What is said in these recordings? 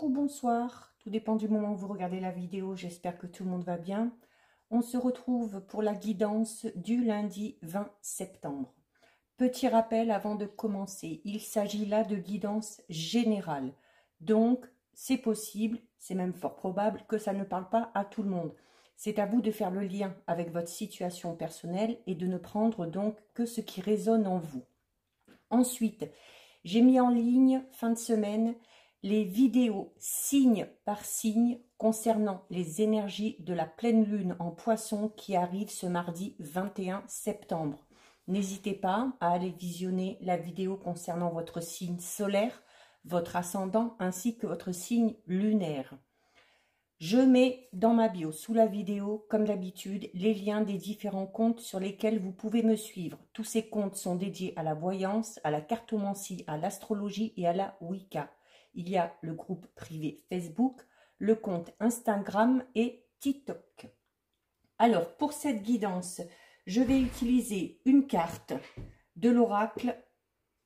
ou bonsoir, tout dépend du moment où vous regardez la vidéo, j'espère que tout le monde va bien. On se retrouve pour la guidance du lundi 20 septembre. Petit rappel avant de commencer, il s'agit là de guidance générale. Donc, c'est possible, c'est même fort probable que ça ne parle pas à tout le monde. C'est à vous de faire le lien avec votre situation personnelle et de ne prendre donc que ce qui résonne en vous. Ensuite, j'ai mis en ligne, fin de semaine, les vidéos signe par signe concernant les énergies de la pleine lune en Poisson qui arrive ce mardi 21 septembre. N'hésitez pas à aller visionner la vidéo concernant votre signe solaire, votre ascendant ainsi que votre signe lunaire. Je mets dans ma bio, sous la vidéo, comme d'habitude, les liens des différents comptes sur lesquels vous pouvez me suivre. Tous ces comptes sont dédiés à la voyance, à la cartomancie, à l'astrologie et à la Wicca. Il y a le groupe privé Facebook, le compte Instagram et TikTok. Alors, pour cette guidance, je vais utiliser une carte de l'oracle,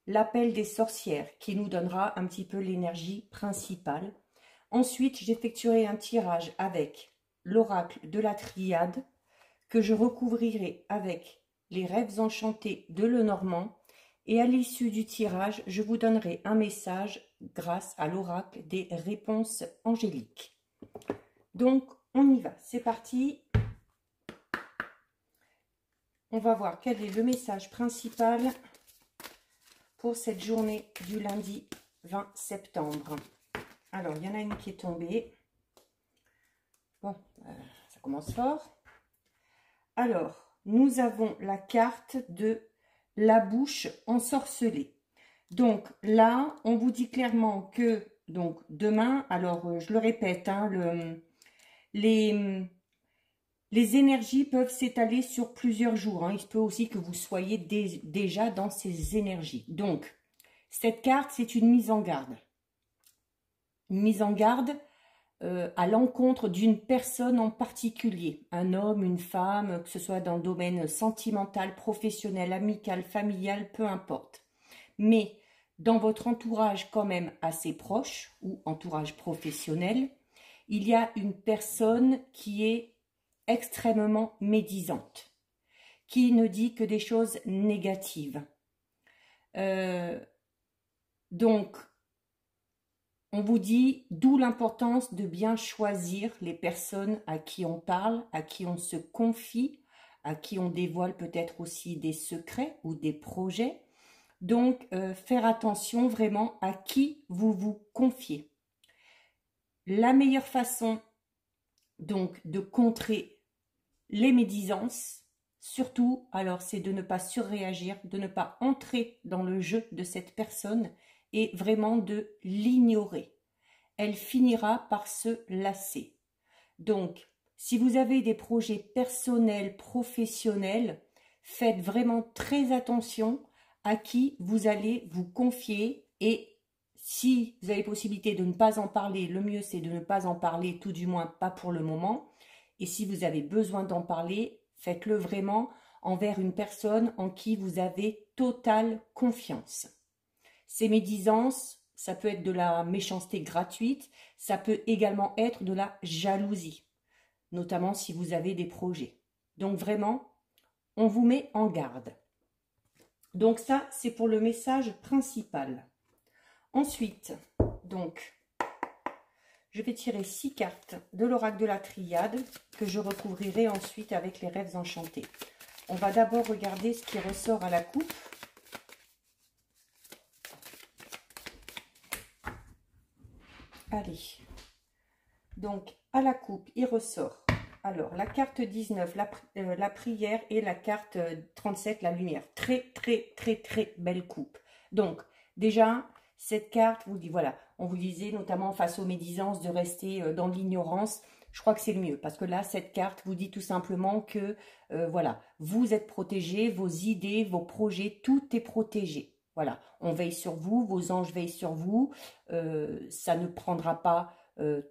l'appel des sorcières, qui nous donnera un petit peu l'énergie principale. Ensuite, j'effectuerai un tirage avec l'oracle de la triade que je recouvrirai avec les rêves enchantés de Lenormand. Et à l'issue du tirage, je vous donnerai un message grâce à l'oracle des réponses angéliques. Donc, on y va. C'est parti. On va voir quel est le message principal pour cette journée du lundi 20 septembre. Alors, il y en a une qui est tombée. Bon, ça commence fort. Alors, nous avons la carte de la bouche ensorcelée. Donc, là, on vous dit clairement que, donc, demain, alors, je le répète, hein, les énergies peuvent s'étaler sur plusieurs jours. Hein. Il se peut aussi que vous soyez déjà dans ces énergies. Donc, cette carte, c'est une mise en garde. Une mise en garde à l'encontre d'une personne en particulier, un homme, une femme, que ce soit dans le domaine sentimental, professionnel, amical, familial, peu importe. Mais dans votre entourage quand même assez proche ou entourage professionnel, il y a une personne qui est extrêmement médisante, qui ne dit que des choses négatives. Donc, on vous dit, d'où l'importance de bien choisir les personnes à qui on parle, à qui on se confie, à qui on dévoile peut-être aussi des secrets ou des projets. Donc, faire attention vraiment à qui vous vous confiez. La meilleure façon, donc, de contrer les médisances, surtout, alors, c'est de ne pas surréagir, de ne pas entrer dans le jeu de cette personne et vraiment de l'ignorer. Elle finira par se lasser. Donc, si vous avez des projets personnels, professionnels, faites vraiment très attention à qui vous allez vous confier. Et si vous avez possibilité de ne pas en parler, le mieux c'est de ne pas en parler, tout du moins pas pour le moment. Et si vous avez besoin d'en parler, faites-le vraiment envers une personne en qui vous avez totale confiance. Ces médisances, ça peut être de la méchanceté gratuite, ça peut également être de la jalousie, notamment si vous avez des projets. Donc vraiment, on vous met en garde. Donc ça, c'est pour le message principal. Ensuite, donc, je vais tirer 6 cartes de l'oracle de la triade que je recouvrirai ensuite avec les rêves enchantés. On va d'abord regarder ce qui ressort à la coupe. Allez, donc à la coupe, il ressort, alors la carte 19, la prière et la carte 37, la lumière. Très, très, très, très belle coupe. Donc, déjà, cette carte vous dit, voilà, on vous disait notamment face aux médisances de rester dans l'ignorance. Je crois que c'est le mieux parce que là, cette carte vous dit tout simplement que, voilà, vous êtes protégé, vos idées, vos projets, tout est protégé. Voilà, on veille sur vous, vos anges veillent sur vous, ça ne prendra pas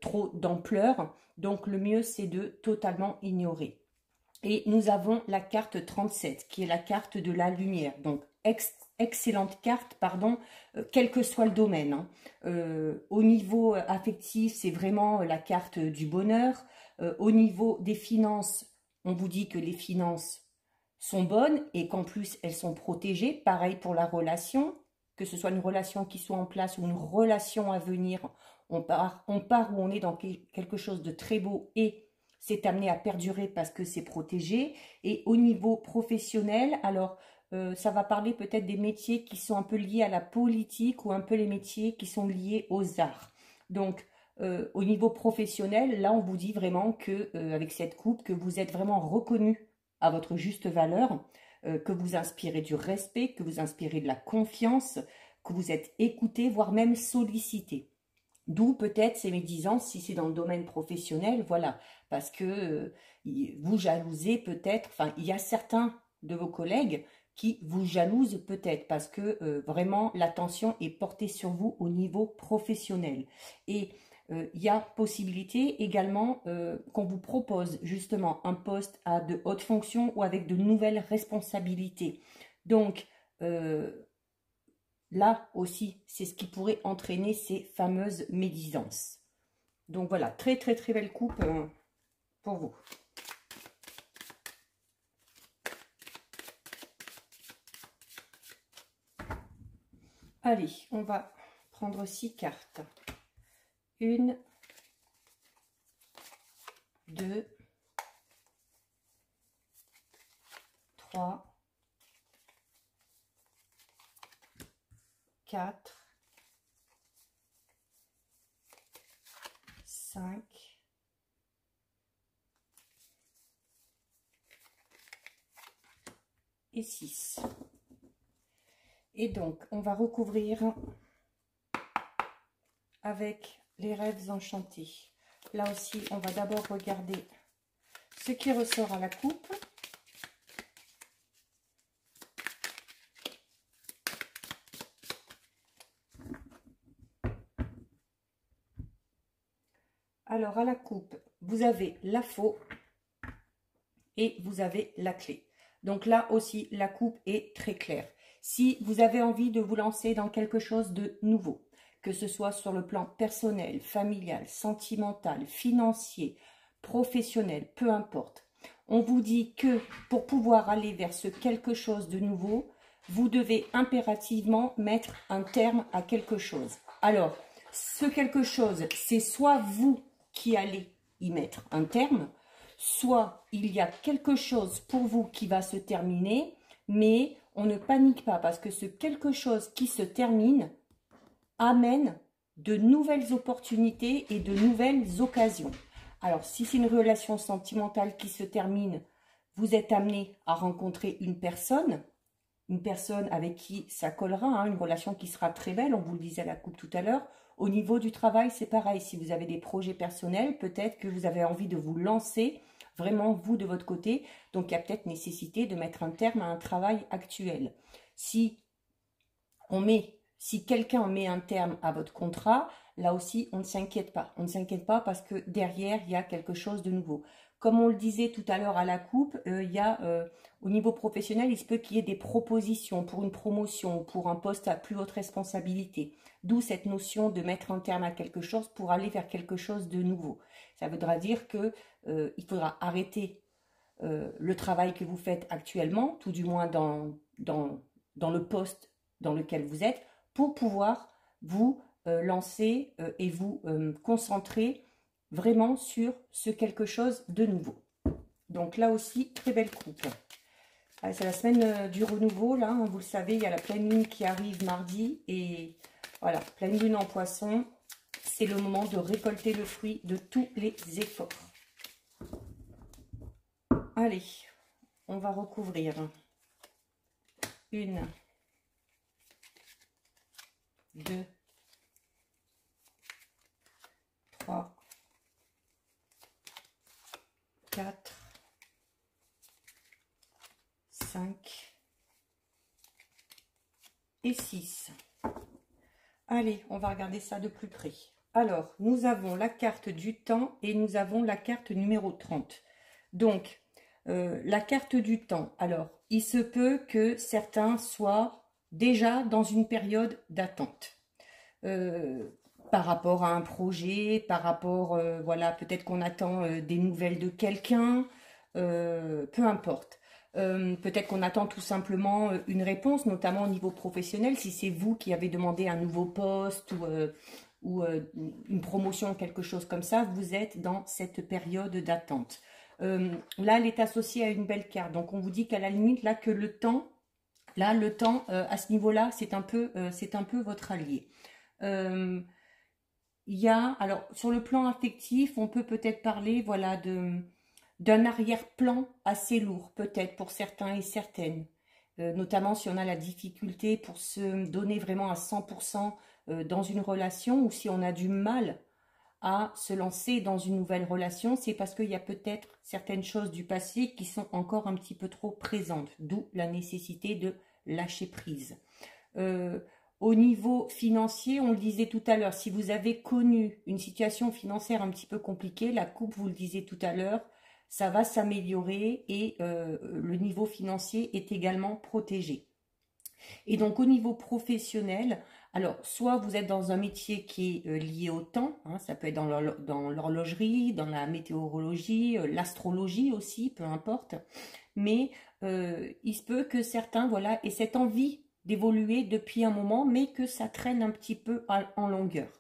trop d'ampleur, donc le mieux c'est de totalement ignorer. Et nous avons la carte 37 qui est la carte de la lumière, donc excellente carte, pardon, quel que soit le domaine, hein. Au niveau affectif, c'est vraiment la carte du bonheur. Au niveau des finances, on vous dit que les finances sont bonnes et qu'en plus elles sont protégées. Pareil pour la relation, que ce soit une relation qui soit en place ou une relation à venir, on part où on est dans quelque chose de très beau et c'est amené à perdurer parce que c'est protégé. Et au niveau professionnel, alors ça va parler peut-être des métiers qui sont un peu liés à la politique ou un peu les métiers qui sont liés aux arts. Donc, au niveau professionnel, là, on vous dit vraiment que avec cette coupe, que vous êtes vraiment reconnu à votre juste valeur, que vous inspirez du respect, que vous inspirez de la confiance, que vous êtes écouté, voire même sollicité. D'où peut-être ces médisances si c'est dans le domaine professionnel, voilà, parce que vous jalousez peut-être, enfin, il y a certains de vos collègues qui vous jalousent peut-être parce que vraiment l'attention est portée sur vous au niveau professionnel. Et il y a possibilité également qu'on vous propose justement un poste à de hautes fonctions ou avec de nouvelles responsabilités. Donc, là aussi, c'est ce qui pourrait entraîner ces fameuses médisances. Donc voilà, très très très belle coupe pour vous. Allez, on va prendre 6 cartes. 1, 2, 3, 4, 5, et 6. Et donc, on va recouvrir avec les rêves enchantés. Là aussi, on va d'abord regarder ce qui ressort à la coupe. Alors, à la coupe, vous avez la faux et vous avez la clé. Donc là aussi, la coupe est très claire. Si vous avez envie de vous lancer dans quelque chose de nouveau, que ce soit sur le plan personnel, familial, sentimental, financier, professionnel, peu importe, on vous dit que pour pouvoir aller vers ce quelque chose de nouveau, vous devez impérativement mettre un terme à quelque chose. Alors, ce quelque chose, c'est soit vous qui allez y mettre un terme, soit il y a quelque chose pour vous qui va se terminer, mais on ne panique pas parce que ce quelque chose qui se termine amène de nouvelles opportunités et de nouvelles occasions. Alors, si c'est une relation sentimentale qui se termine, vous êtes amené à rencontrer une personne avec qui ça collera, hein, une relation qui sera très belle, on vous le disait à la coupe tout à l'heure. Au niveau du travail, c'est pareil. Si vous avez des projets personnels, peut-être que vous avez envie de vous lancer, vraiment vous de votre côté. Donc, il y a peut-être nécessité de mettre un terme à un travail actuel. Si quelqu'un met un terme à votre contrat, là aussi, on ne s'inquiète pas. On ne s'inquiète pas parce que derrière, il y a quelque chose de nouveau. Comme on le disait tout à l'heure à la coupe, au niveau professionnel, il se peut qu'il y ait des propositions pour une promotion, pour un poste à plus haute responsabilité. D'où cette notion de mettre un terme à quelque chose pour aller vers quelque chose de nouveau. Ça voudra dire que il faudra arrêter le travail que vous faites actuellement, tout du moins dans le poste dans lequel vous êtes, pour pouvoir vous lancer et vous concentrer vraiment sur ce quelque chose de nouveau. Donc là aussi, très belle coupe. C'est la semaine du renouveau, là, hein, vous le savez, il y a la pleine lune qui arrive mardi. Et voilà, pleine lune en poisson, c'est le moment de récolter le fruit de tous les efforts. Allez, on va recouvrir. 1, 2, 3, 4, 5 et 6. Allez, on va regarder ça de plus près. Alors, nous avons la carte du temps et nous avons la carte numéro 30. Donc, La carte du temps. Alors, il se peut que certains soient déjà dans une période d'attente. Euh, Par rapport à un projet, par rapport, voilà, peut-être qu'on attend des nouvelles de quelqu'un, peu importe. Peut-être qu'on attend tout simplement une réponse, notamment au niveau professionnel, si c'est vous qui avez demandé un nouveau poste ou une promotion, quelque chose comme ça, vous êtes dans cette période d'attente. Là, elle est associée à une belle carte, donc on vous dit qu'à la limite, là, que le temps, à ce niveau-là, c'est un peu votre allié. Euh, il y a, alors sur le plan affectif, on peut peut-être parler, voilà, d'un arrière-plan assez lourd, peut-être pour certains et certaines. Notamment si on a la difficulté pour se donner vraiment à 100% dans une relation, ou si on a du mal à se lancer dans une nouvelle relation, c'est parce qu'il y a peut-être certaines choses du passé qui sont encore un petit peu trop présentes, d'où la nécessité de lâcher prise. Euh, Au niveau financier, on le disait tout à l'heure, si vous avez connu une situation financière un petit peu compliquée, la coupe, vous le disiez tout à l'heure, ça va s'améliorer et le niveau financier est également protégé. Et donc au niveau professionnel, alors soit vous êtes dans un métier qui est lié au temps, hein, ça peut être dans l'horlogerie, dans la météorologie, l'astrologie aussi, peu importe, mais il se peut que certains voilà, aient cette envie d'évoluer depuis un moment, mais que ça traîne un petit peu en longueur.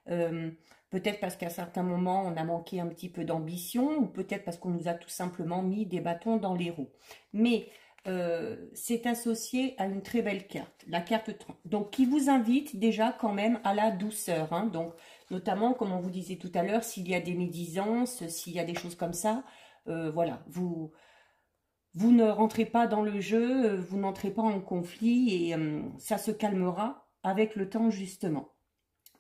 Euh, Peut-être parce qu'à certains moments, on a manqué un petit peu d'ambition, ou peut-être parce qu'on nous a tout simplement mis des bâtons dans les roues. Mais c'est associé à une très belle carte, la carte 30. Donc, qui vous invite déjà quand même à la douceur. Hein. Donc, notamment, comme on vous disait tout à l'heure, s'il y a des médisances, s'il y a des choses comme ça, voilà, vous ne rentrez pas dans le jeu, vous n'entrez pas en conflit et ça se calmera avec le temps justement.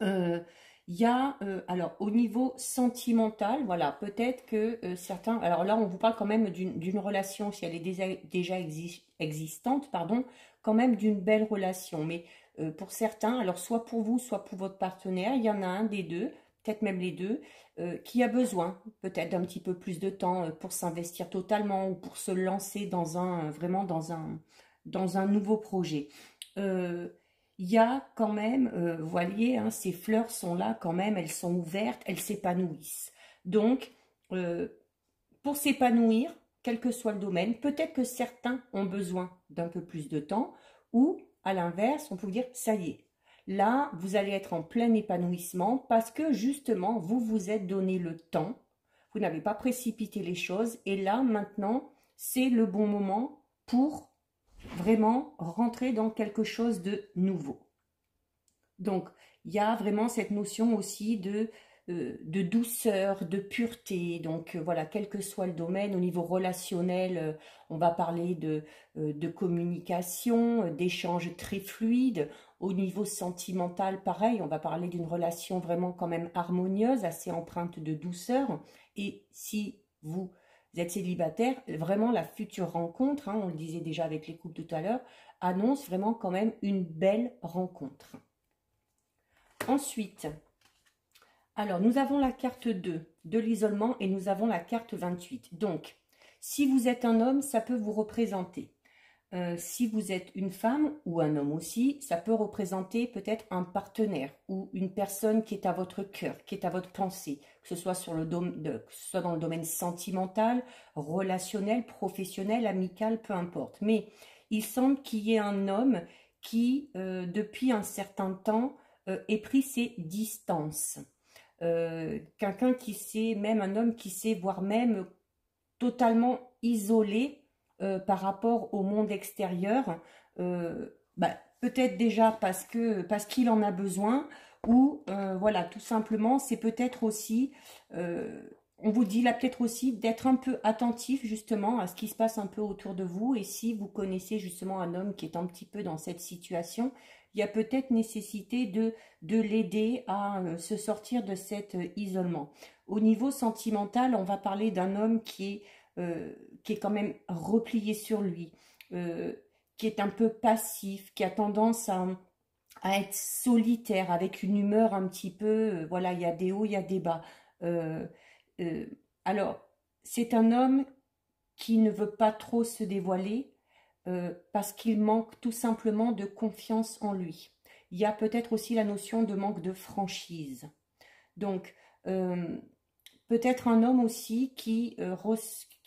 Euh, Il y a, alors au niveau sentimental, voilà, peut-être que certains, alors là on vous parle quand même d'une relation, si elle est déjà existante, pardon, quand même d'une belle relation, mais pour certains, alors soit pour vous, soit pour votre partenaire, il y en a un des deux, peut-être même les deux, qui a besoin peut-être d'un petit peu plus de temps pour s'investir totalement ou pour se lancer dans vraiment dans un nouveau projet. Euh, il y a quand même, vous voyez, hein, ces fleurs sont là quand même, elles sont ouvertes, elles s'épanouissent. Donc, euh, pour s'épanouir, quel que soit le domaine, peut-être que certains ont besoin d'un peu plus de temps, ou à l'inverse, on peut dire, ça y est, là, vous allez être en plein épanouissement parce que justement, vous vous êtes donné le temps, vous n'avez pas précipité les choses, et là, maintenant, c'est le bon moment pour vraiment rentrer dans quelque chose de nouveau. Donc, il y a vraiment cette notion aussi de douceur, de pureté. Donc, voilà, quel que soit le domaine, au niveau relationnel, on va parler de communication, d'échanges très fluides. Au niveau sentimental, pareil, on va parler d'une relation vraiment quand même harmonieuse, assez empreinte de douceur. Et si vous êtes célibataire, vraiment la future rencontre, hein, on le disait déjà avec les couples tout à l'heure, annonce vraiment quand même une belle rencontre. Ensuite, alors nous avons la carte 2 de l'isolement et nous avons la carte 28. Donc, si vous êtes un homme, ça peut vous représenter. Si vous êtes une femme ou un homme aussi, ça peut représenter peut-être un partenaire ou une personne qui est à votre cœur, qui est à votre pensée, que ce soit, que ce soit dans le domaine sentimental, relationnel, professionnel, amical, peu importe. Mais il semble qu'il y ait un homme qui, depuis un certain temps, ait pris ses distances. Quelqu'un qui sait, même un homme qui sait, voire même totalement isolé par rapport au monde extérieur, peut-être déjà parce qu'il en a besoin, ou voilà, tout simplement, c'est peut-être aussi, on vous dit là peut-être aussi d'être un peu attentif justement à ce qui se passe un peu autour de vous, et si vous connaissez justement un homme qui est un petit peu dans cette situation, il y a peut-être nécessité de l'aider à se sortir de cet isolement. Au niveau sentimental, on va parler d'un homme qui est quand même replié sur lui, euh, qui est un peu passif, qui a tendance à être solitaire, avec une humeur un petit peu, voilà, il y a des hauts, il y a des bas. Euh, euh, alors, c'est un homme qui ne veut pas trop se dévoiler parce qu'il manque tout simplement de confiance en lui. Il y a peut-être aussi la notion de manque de franchise. Donc, peut-être un homme aussi qui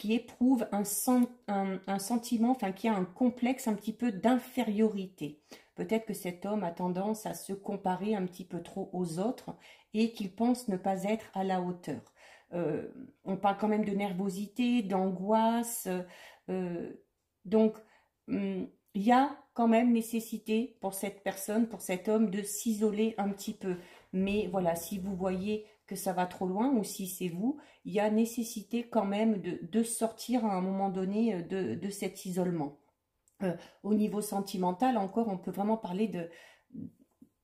éprouve un sentiment, enfin qui a un complexe un petit peu d'infériorité. Peut-être que cet homme a tendance à se comparer un petit peu trop aux autres et qu'il pense ne pas être à la hauteur. On parle quand même de nervosité, d'angoisse. euh, donc, il y a quand même nécessité pour cette personne, pour cet homme, de s'isoler un petit peu. Mais voilà, si vous voyez que ça va trop loin ou si c'est vous, il y a nécessité quand même de sortir à un moment donné de cet isolement. Au niveau sentimental, encore, on peut vraiment parler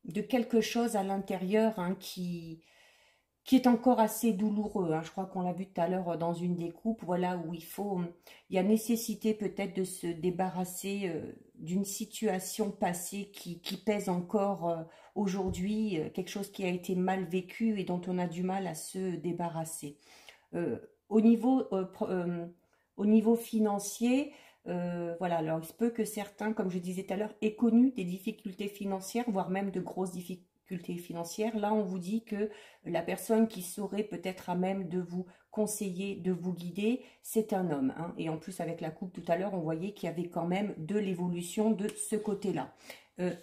de quelque chose à l'intérieur hein, qui est encore assez douloureux. Hein. Je crois qu'on l'a vu tout à l'heure dans une des coupes, voilà, où il y a nécessité peut-être de se débarrasser d'une situation passée qui pèse encore aujourd'hui, quelque chose qui a été mal vécu et dont on a du mal à se débarrasser. Euh, au niveau, euh, au niveau financier, voilà, alors il se peut que certains, comme je disais tout à l'heure, aient connu des difficultés financières, voire même de grosses difficultés financières. Là, on vous dit que la personne qui saurait peut-être à même de vous conseiller, de vous guider, c'est un homme. Hein. Et en plus, avec la coupe tout à l'heure, on voyait qu'il y avait quand même de l'évolution de ce côté-là.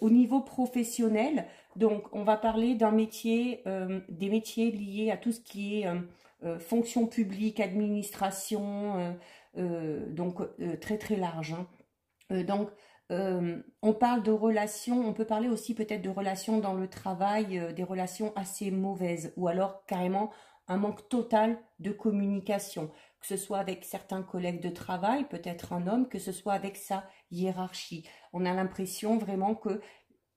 Au niveau professionnel, donc on va parler d'un métier, des métiers liés à tout ce qui est fonction publique, administration, donc très très large. Hein. Donc on parle de relations, on peut parler aussi peut-être de relations dans le travail, des relations assez mauvaises, ou alors carrément un manque total de communication, que ce soit avec certains collègues de travail, peut-être un homme, que ce soit avec sa hiérarchie. On a l'impression vraiment que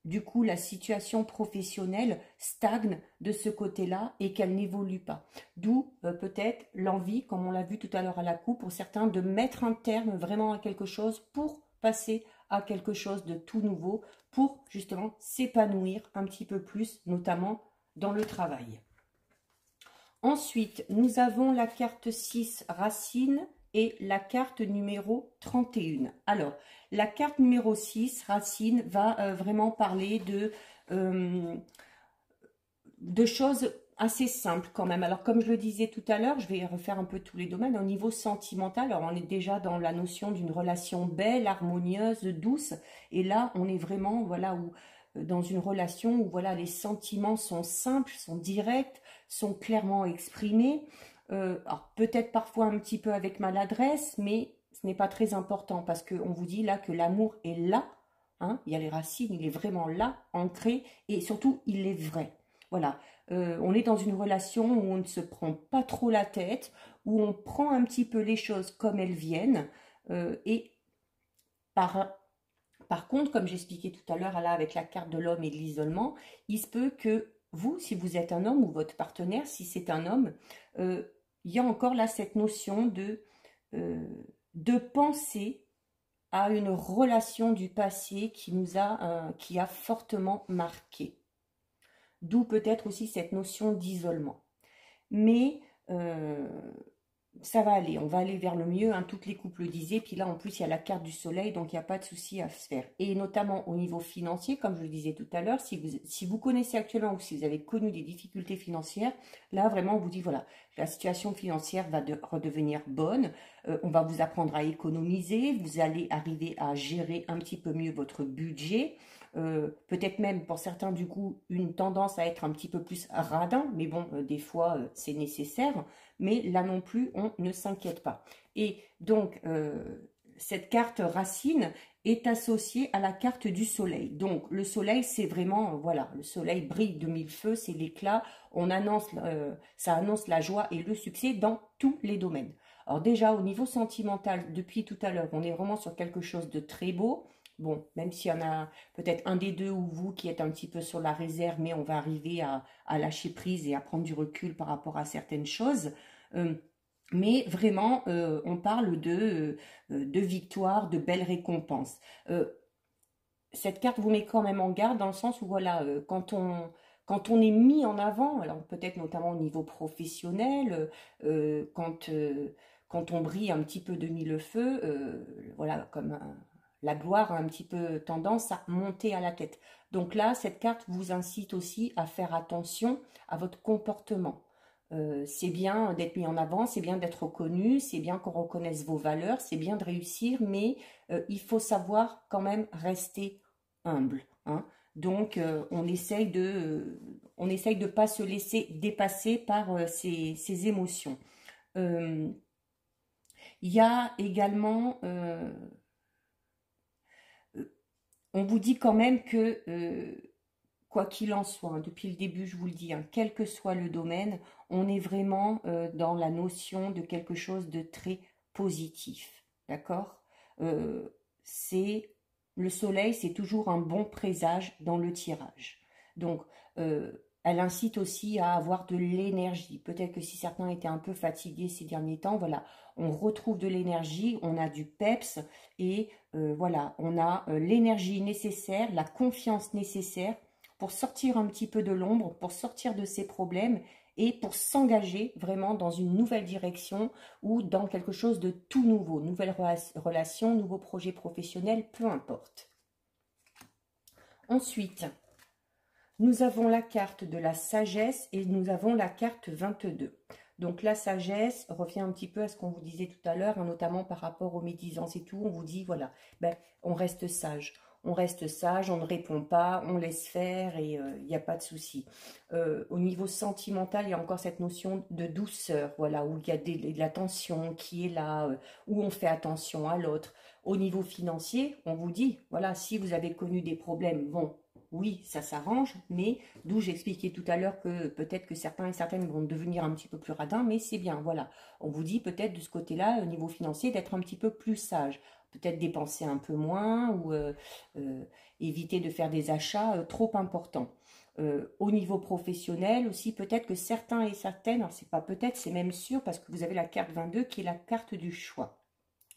du coup, la situation professionnelle stagne de ce côté-là et qu'elle n'évolue pas. D'où peut-être l'envie, comme on l'a vu tout à l'heure à la coupe, pour certains, de mettre un terme vraiment à quelque chose pour passer à quelque chose de tout nouveau, pour justement s'épanouir un petit peu plus, notamment dans le travail. Ensuite, nous avons la carte 6 racine et la carte numéro 31. Alors, la carte numéro 6 racine va vraiment parler de choses assez simples quand même. Alors, comme je le disais tout à l'heure, je vais refaire un peu tous les domaines. Au niveau sentimental, alors on est déjà dans la notion d'une relation belle, harmonieuse, douce. Et là, on est vraiment, voilà, où dans une relation où voilà les sentiments sont simples, sont directs, sont clairement exprimés. Alors peut-être parfois un petit peu avec maladresse, mais ce n'est pas très important parce qu'on vous dit là que l'amour est là. Hein, il y a les racines, il est vraiment là, ancré, et surtout il est vrai. Voilà, on est dans une relation où on ne se prend pas trop la tête, où on prend un petit peu les choses comme elles viennent, et par par contre, comme j'expliquais tout à l'heure là avec la carte de l'homme et de l'isolement, il se peut que vous, si vous êtes un homme ou votre partenaire, si c'est un homme, euh, il y a encore là cette notion euh, de penser à une relation du passé qui a fortement marqué. D'où peut-être aussi cette notion d'isolement. Mais ça va aller, on va aller vers le mieux, hein, toutes les couples le disaient, puis là en plus il y a la carte du soleil, donc il n'y a pas de souci à se faire. Et notamment au niveau financier, comme je le disais tout à l'heure, si vous connaissez actuellement ou si vous avez connu des difficultés financières, là vraiment on vous dit voilà, la situation financière va redevenir bonne, on va vous apprendre à économiser, vous allez arriver à gérer un petit peu mieux votre budget, peut-être même pour certains du coup une tendance à être un petit peu plus radin, mais bon, des fois c'est nécessaire, mais là non plus on ne s'inquiète pas. Et donc cette carte racine est associée à la carte du soleil. Donc le soleil c'est vraiment, voilà, le soleil brille de mille feux, c'est l'éclat, ça annonce la joie et le succès dans tous les domaines. Alors déjà au niveau sentimental, depuis tout à l'heure, on est vraiment sur quelque chose de très beau. Bon, même s'il y en a peut-être un des deux ou vous qui êtes un petit peu sur la réserve, mais on va arriver à lâcher prise et à prendre du recul par rapport à certaines choses. Euh, mais vraiment, on parle de victoire, de belles récompenses. Cette carte vous met quand même en garde dans le sens où, voilà, quand on est mis en avant, alors peut-être notamment au niveau professionnel, quand on brille un petit peu de mille feux, voilà, comme la gloire a un petit peu tendance à monter à la tête. Donc là, cette carte vous incite aussi à faire attention à votre comportement. C'est bien d'être mis en avant, c'est bien d'être reconnu, c'est bien qu'on reconnaisse vos valeurs, c'est bien de réussir, mais il faut savoir quand même rester humble, hein. Donc, on essaye de pas se laisser dépasser par ces émotions. Il y a également, on vous dit quand même que, quoi qu'il en soit, hein, depuis le début, je vous le dis, hein, quel que soit le domaine, on est vraiment dans la notion de quelque chose de très positif, d'accord? C'est le soleil, c'est toujours un bon présage dans le tirage. Donc, elle incite aussi à avoir de l'énergie. Peut-être que si certains étaient un peu fatigués ces derniers temps, voilà, on retrouve de l'énergie, on a du peps et voilà, on a l'énergie nécessaire, la confiance nécessaire pour sortir un petit peu de l'ombre, pour sortir de ses problèmes et pour s'engager vraiment dans une nouvelle direction ou dans quelque chose de tout nouveau, nouvelle relation, nouveau projet professionnel, peu importe. Ensuite, nous avons la carte de la sagesse et nous avons la carte 22. Donc la sagesse revient un petit peu à ce qu'on vous disait tout à l'heure, hein, notamment par rapport aux médisances et tout. On vous dit, voilà, ben, on reste sage. On reste sage, on ne répond pas, on laisse faire et il n'y a pas de souci. Au niveau sentimental, il y a encore cette notion de douceur, voilà, où il y a de l'attention qui est là, où on fait attention à l'autre. Au niveau financier, on vous dit, voilà, si vous avez connu des problèmes, bon, oui, ça s'arrange, mais d'où j'expliquais tout à l'heure que peut-être que certains et certaines vont devenir un petit peu plus radins, mais c'est bien, voilà. On vous dit peut-être de ce côté-là, au niveau financier, d'être un petit peu plus sage. Peut-être dépenser un peu moins ou éviter de faire des achats trop importants. Au niveau professionnel aussi, peut-être que certains et certaines, alors c'est pas peut-être, c'est même sûr, parce que vous avez la carte 22 qui est la carte du choix.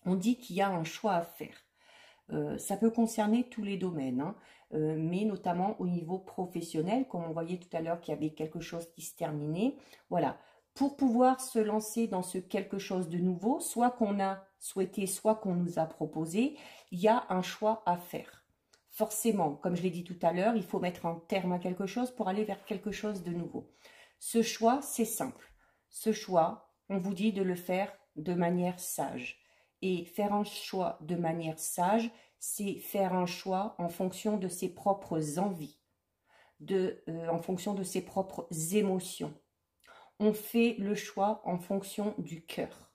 On dit qu'il y a un choix à faire. Ça peut concerner tous les domaines, hein, mais notamment au niveau professionnel, comme on voyait tout à l'heure qu'il y avait quelque chose qui se terminait. Voilà, pour pouvoir se lancer dans ce quelque chose de nouveau, soit qu'on a souhaité, soit qu'on nous a proposé, il y a un choix à faire. Forcément, comme je l'ai dit tout à l'heure, il faut mettre un terme à quelque chose pour aller vers quelque chose de nouveau. Ce choix, c'est simple. Ce choix, on vous dit de le faire de manière sage. Et faire un choix de manière sage, c'est faire un choix en fonction de ses propres envies, en fonction de ses propres émotions. On fait le choix en fonction du cœur.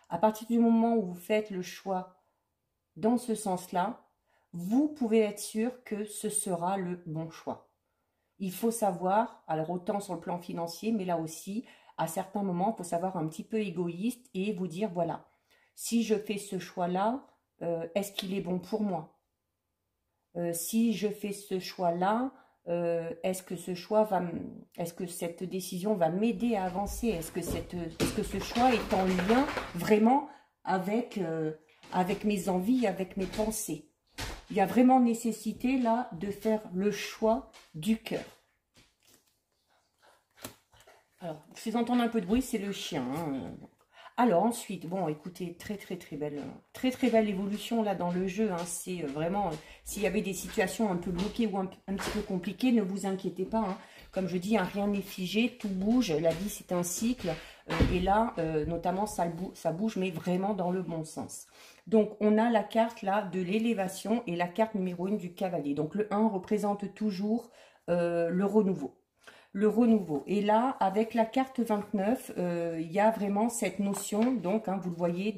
À partir du moment où vous faites le choix dans ce sens-là, vous pouvez être sûr que ce sera le bon choix. Il faut savoir, alors autant sur le plan financier, mais là aussi, à certains moments, il faut savoir un petit peu égoïste et vous dire, voilà, si je fais ce choix-là, est-ce qu'il est bon pour moi? Si je fais ce choix-là, est-ce que est-ce que cette décision va m'aider à avancer? Est-ce que ce choix est en lien vraiment avec, avec mes envies, avec mes pensées? Il y a vraiment nécessité là de faire le choix du cœur. Alors, si vous entendez un peu de bruit, c'est le chien, hein. Alors ensuite, bon, écoutez, très belle évolution là dans le jeu, hein. C'est vraiment, s'il y avait des situations un peu bloquées ou un petit peu compliquées, ne vous inquiétez pas, hein. Comme je dis, hein, rien n'est figé, tout bouge, la vie c'est un cycle, et là, notamment, ça bouge, mais vraiment dans le bon sens. Donc, on a la carte là de l'élévation et la carte numéro 1 du cavalier. Donc, le 1 représente toujours le renouveau. Le renouveau. Et là, avec la carte 29, il y a vraiment cette notion, donc, hein, vous le voyez,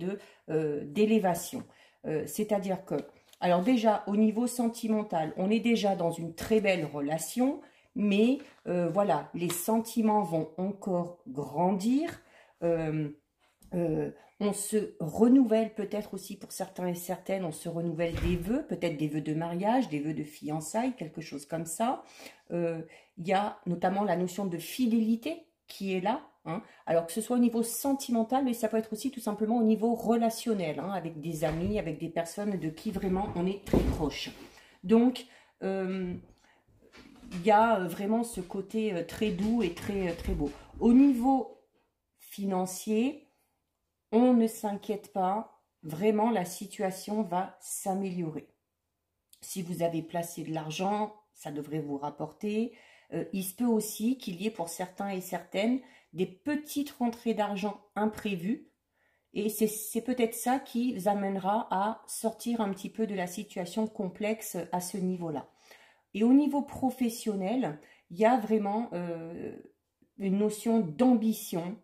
d'élévation. C'est-à-dire que, alors déjà, au niveau sentimental, on est déjà dans une très belle relation, mais voilà, les sentiments vont encore grandir. On se renouvelle peut-être aussi pour certains et certaines, on se renouvelle des vœux, peut-être des vœux de mariage, des vœux de fiançailles, quelque chose comme ça. Il y a notamment la notion de fidélité qui est là, hein. Alors que ce soit au niveau sentimental, mais ça peut être aussi tout simplement au niveau relationnel, hein, avec des amis, avec des personnes de qui vraiment on est très proche. Donc, il y a vraiment ce côté très doux et très beau. Au niveau financier, on ne s'inquiète pas, vraiment la situation va s'améliorer. Si vous avez placé de l'argent, ça devrait vous rapporter. Il se peut aussi qu'il y ait pour certains et certaines des petites rentrées d'argent imprévues. Et c'est peut-être ça qui vous amènera à sortir un petit peu de la situation complexe à ce niveau-là. Et au niveau professionnel, il y a vraiment une notion d'ambition,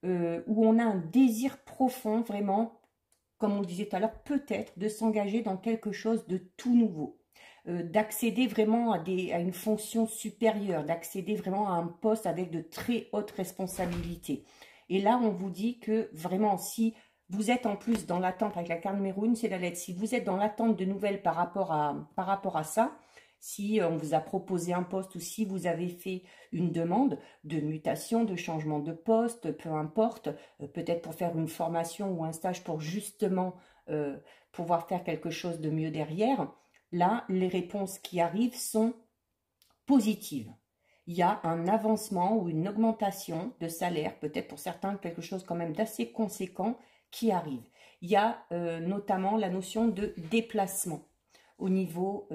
où on a un désir profond, vraiment, comme on le disait tout à l'heure, peut-être de s'engager dans quelque chose de tout nouveau, d'accéder vraiment à une fonction supérieure, d'accéder vraiment à un poste avec de très hautes responsabilités. Et là, on vous dit que vraiment, si vous êtes en plus dans l'attente, avec la carte numéro 1, c'est la lettre, si vous êtes dans l'attente de nouvelles par rapport à ça, si on vous a proposé un poste ou si vous avez fait une demande de mutation, de changement de poste, peu importe, peut-être pour faire une formation ou un stage pour justement pouvoir faire quelque chose de mieux derrière, là, les réponses qui arrivent sont positives. Il y a un avancement ou une augmentation de salaire, peut-être pour certains quelque chose quand même d'assez conséquent qui arrive. Il y a notamment la notion de déplacement au niveau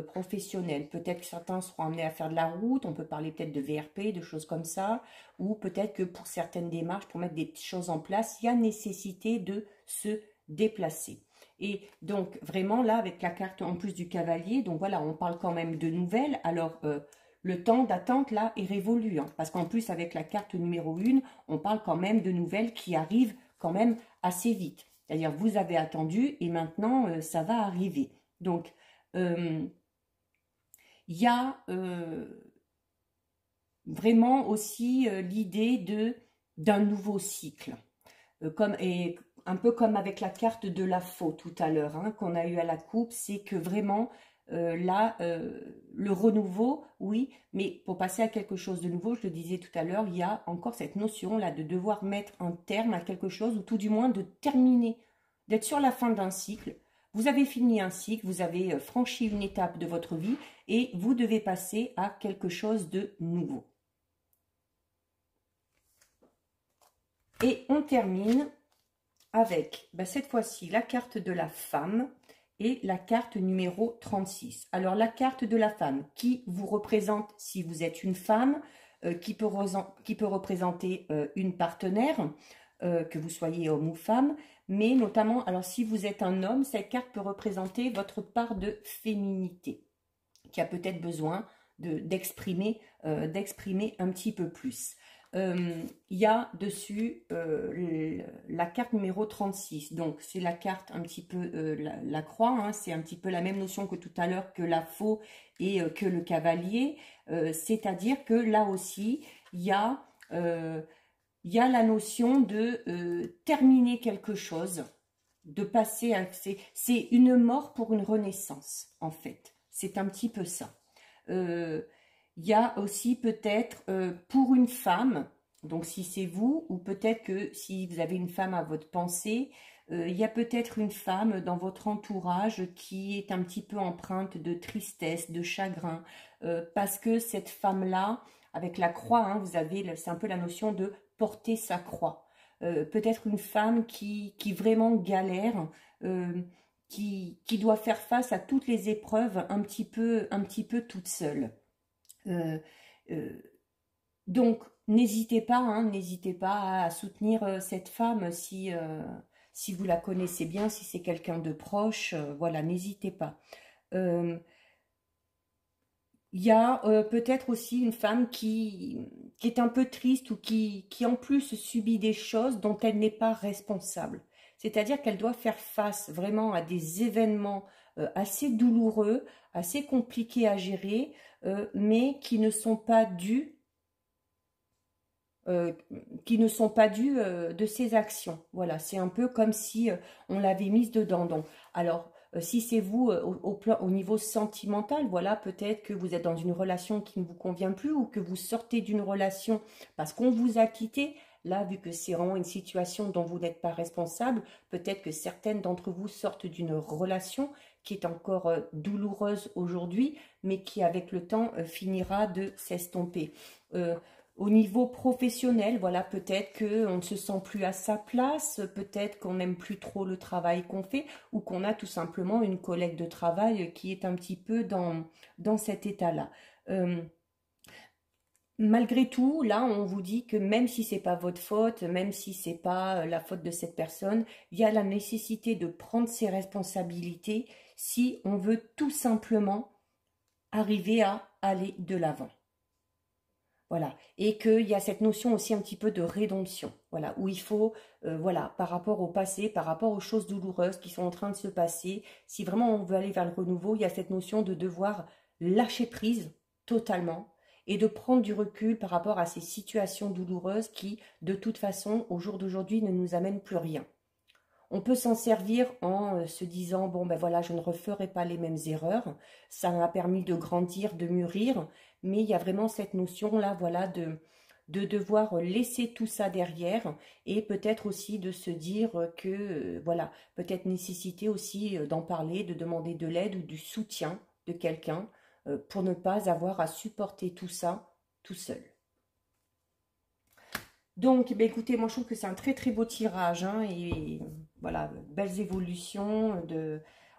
professionnel. Peut-être que certains seront amenés à faire de la route, on peut parler peut-être de VRP, de choses comme ça, ou peut-être que pour certaines démarches, pour mettre des choses en place, il y a nécessité de se déplacer. Et donc vraiment là, avec la carte en plus du cavalier, donc voilà, on parle quand même de nouvelles. Alors le temps d'attente là est révolu, hein, parce qu'en plus avec la carte numéro 1, on parle quand même de nouvelles qui arrivent quand même assez vite. C'est-à-dire vous avez attendu et maintenant ça va arriver. Donc, il y a vraiment aussi l'idée d'un nouveau cycle, et un peu comme avec la carte de la faux tout à l'heure, hein, qu'on a eu à la coupe, c'est que vraiment là, le renouveau, oui, mais pour passer à quelque chose de nouveau, je le disais tout à l'heure, il y a encore cette notion là de devoir mettre un terme à quelque chose, ou tout du moins de terminer, d'être sur la fin d'un cycle. Vous avez fini un cycle, vous avez franchi une étape de votre vie et vous devez passer à quelque chose de nouveau. Et on termine avec cette fois-ci la carte de la femme et la carte numéro 36. Alors la carte de la femme qui vous représente si vous êtes une femme, qui peut représenter une partenaire, que vous soyez homme ou femme, mais notamment, alors si vous êtes un homme, cette carte peut représenter votre part de féminité, qui a peut-être besoin d'exprimer un petit peu plus. Il y a dessus la carte numéro 36, donc c'est la carte un petit peu, la croix, hein, c'est un petit peu la même notion que tout à l'heure que la faux et que le cavalier, c'est-à-dire que là aussi, il y a la notion de terminer quelque chose, de passer à... C'est une mort pour une renaissance, en fait. C'est un petit peu ça. Il y a aussi peut-être pour une femme, donc si c'est vous, ou peut-être que si vous avez une femme à votre pensée, il y a peut-être une femme dans votre entourage qui est un petit peu empreinte de tristesse, de chagrin, parce que cette femme-là, avec la croix, hein, vous avez, c'est un peu la notion de porter sa croix. Peut-être une femme qui vraiment galère, qui doit faire face à toutes les épreuves un petit peu toute seule. Donc, n'hésitez pas, hein, n'hésitez pas à soutenir cette femme si vous la connaissez bien, si c'est quelqu'un de proche, voilà, n'hésitez pas. Il y a peut-être aussi une femme qui est un peu triste ou qui en plus subit des choses dont elle n'est pas responsable. C'est-à-dire qu'elle doit faire face vraiment à des événements assez douloureux, assez compliqués à gérer, mais qui ne sont pas dus de ses actions. Voilà, c'est un peu comme si on l'avait mise dedans. Donc, alors, si c'est vous au niveau sentimental, voilà, peut-être que vous êtes dans une relation qui ne vous convient plus ou que vous sortez d'une relation parce qu'on vous a quitté. Là, vu que c'est vraiment une situation dont vous n'êtes pas responsable, peut-être que certaines d'entre vous sortent d'une relation qui est encore douloureuse aujourd'hui, mais qui avec le temps finira de s'estomper. Au niveau professionnel, voilà, peut-être qu'on ne se sent plus à sa place, peut-être qu'on n'aime plus trop le travail qu'on fait, ou qu'on a tout simplement une collègue de travail qui est un petit peu dans cet état-là. Euh, Malgré tout, là, on vous dit que même si c'est pas votre faute, même si c'est pas la faute de cette personne, il y a la nécessité de prendre ses responsabilités si on veut tout simplement arriver à aller de l'avant. Voilà, et qu'il y a cette notion aussi un petit peu de rédemption, voilà, où il faut, voilà, par rapport au passé, par rapport aux choses douloureuses qui sont en train de se passer, si vraiment on veut aller vers le renouveau, il y a cette notion de devoir lâcher prise totalement et de prendre du recul par rapport à ces situations douloureuses qui, de toute façon, au jour d'aujourd'hui, ne nous amènent plus rien. On peut s'en servir en se disant, bon ben voilà, je ne referai pas les mêmes erreurs. Ça m'a permis de grandir, de mûrir, mais il y a vraiment cette notion-là, voilà, de devoir laisser tout ça derrière et peut-être aussi de se dire que, voilà, peut-être nécessité aussi d'en parler, de demander de l'aide ou du soutien de quelqu'un pour ne pas avoir à supporter tout ça tout seul. Donc, ben écoutez, moi je trouve que c'est un très très beau tirage, hein, et voilà, belles évolutions.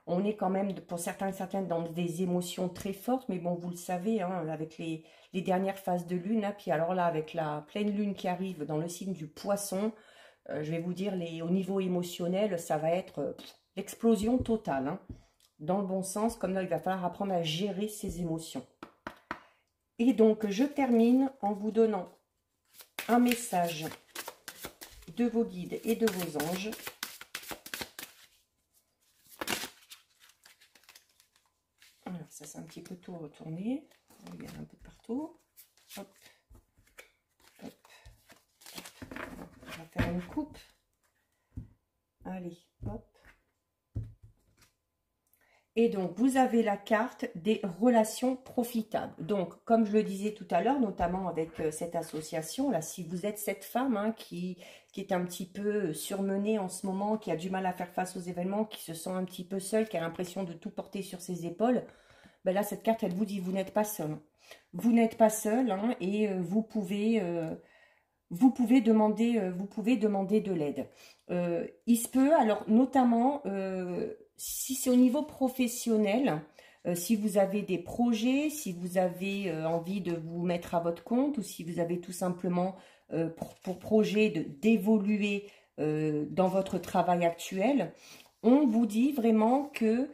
On est quand même, pour certains et certaines, dans des émotions très fortes, mais bon, vous le savez, hein, avec les dernières phases de lune, hein, puis alors là, avec la pleine lune qui arrive dans le signe du poisson, je vais vous dire, au niveau émotionnel, ça va être l'explosion totale, hein, dans le bon sens, comme là, il va falloir apprendre à gérer ses émotions. Et donc, je termine en vous donnant un message de vos guides et de vos anges. Alors, ça c'est un petit peu tout retourné. Il y en a un peu partout. Hop, hop, hop. On va faire une coupe. Allez, hop. Et donc, vous avez la carte des relations profitables. Donc, comme je le disais tout à l'heure, notamment avec cette association, là, si vous êtes cette femme hein, qui est un petit peu surmenée en ce moment, qui a du mal à faire face aux événements, qui se sent un petit peu seule, qui a l'impression de tout porter sur ses épaules, ben là, cette carte, elle vous dit, vous n'êtes pas seul. Vous n'êtes pas seul hein, et vous pouvez demander de l'aide. Il se peut, alors notamment, si c'est au niveau professionnel, si vous avez des projets, si vous avez envie de vous mettre à votre compte ou si vous avez tout simplement pour projet d'évoluer dans votre travail actuel, on vous dit vraiment que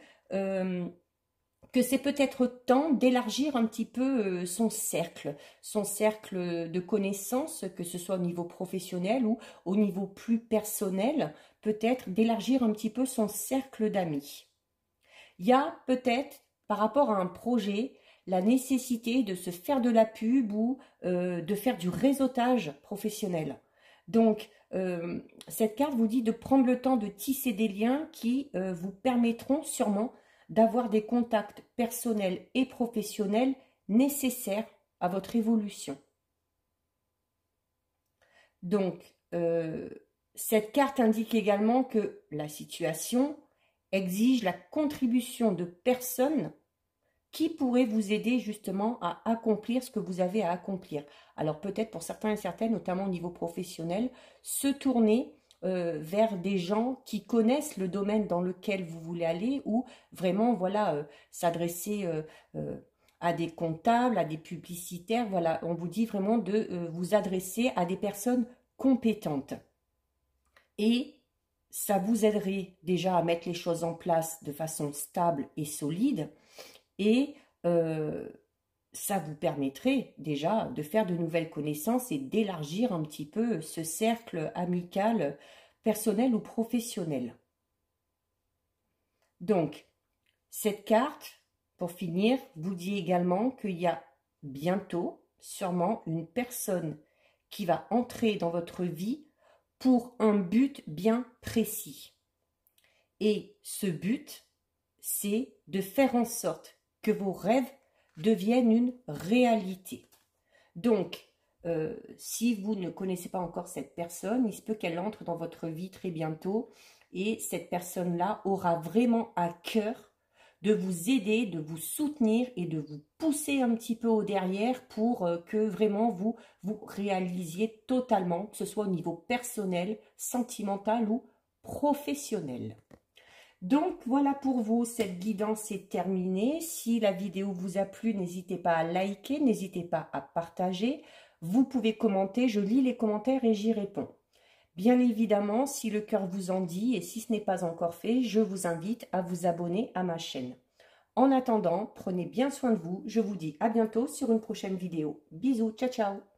c'est peut-être temps d'élargir un petit peu son cercle de connaissances, que ce soit au niveau professionnel ou au niveau plus personnel, peut-être d'élargir un petit peu son cercle d'amis. Il y a peut-être, par rapport à un projet, la nécessité de se faire de la pub ou de faire du réseautage professionnel. Donc, cette carte vous dit de prendre le temps de tisser des liens qui vous permettront sûrement d'avoir des contacts personnels et professionnels nécessaires à votre évolution. Donc, cette carte indique également que la situation exige la contribution de personnes qui pourraient vous aider justement à accomplir ce que vous avez à accomplir. Alors peut-être pour certains et certaines, notamment au niveau professionnel, se tourner vers des gens qui connaissent le domaine dans lequel vous voulez aller ou vraiment voilà s'adresser à des comptables, à des publicitaires. Voilà, on vous dit vraiment de vous adresser à des personnes compétentes. Et ça vous aiderait déjà à mettre les choses en place de façon stable et solide et ça vous permettrait déjà de faire de nouvelles connaissances et d'élargir un petit peu ce cercle amical, personnel ou professionnel. Donc, cette carte, pour finir, vous dit également qu'il y a bientôt, sûrement, une personne qui va entrer dans votre vie pour un but bien précis. Et ce but, c'est de faire en sorte que vos rêves deviennent une réalité. Donc, si vous ne connaissez pas encore cette personne, il se peut qu'elle entre dans votre vie très bientôt et cette personne-là aura vraiment à cœur de vous aider, de vous soutenir et de vous pousser un petit peu au derrière pour que vraiment vous réalisiez totalement, que ce soit au niveau personnel, sentimental ou professionnel. Donc voilà pour vous, cette guidance est terminée. Si la vidéo vous a plu, n'hésitez pas à liker, n'hésitez pas à partager. Vous pouvez commenter, je lis les commentaires et j'y réponds. Bien évidemment, si le cœur vous en dit et si ce n'est pas encore fait, je vous invite à vous abonner à ma chaîne. En attendant, prenez bien soin de vous. Je vous dis à bientôt sur une prochaine vidéo. Bisous, ciao ciao.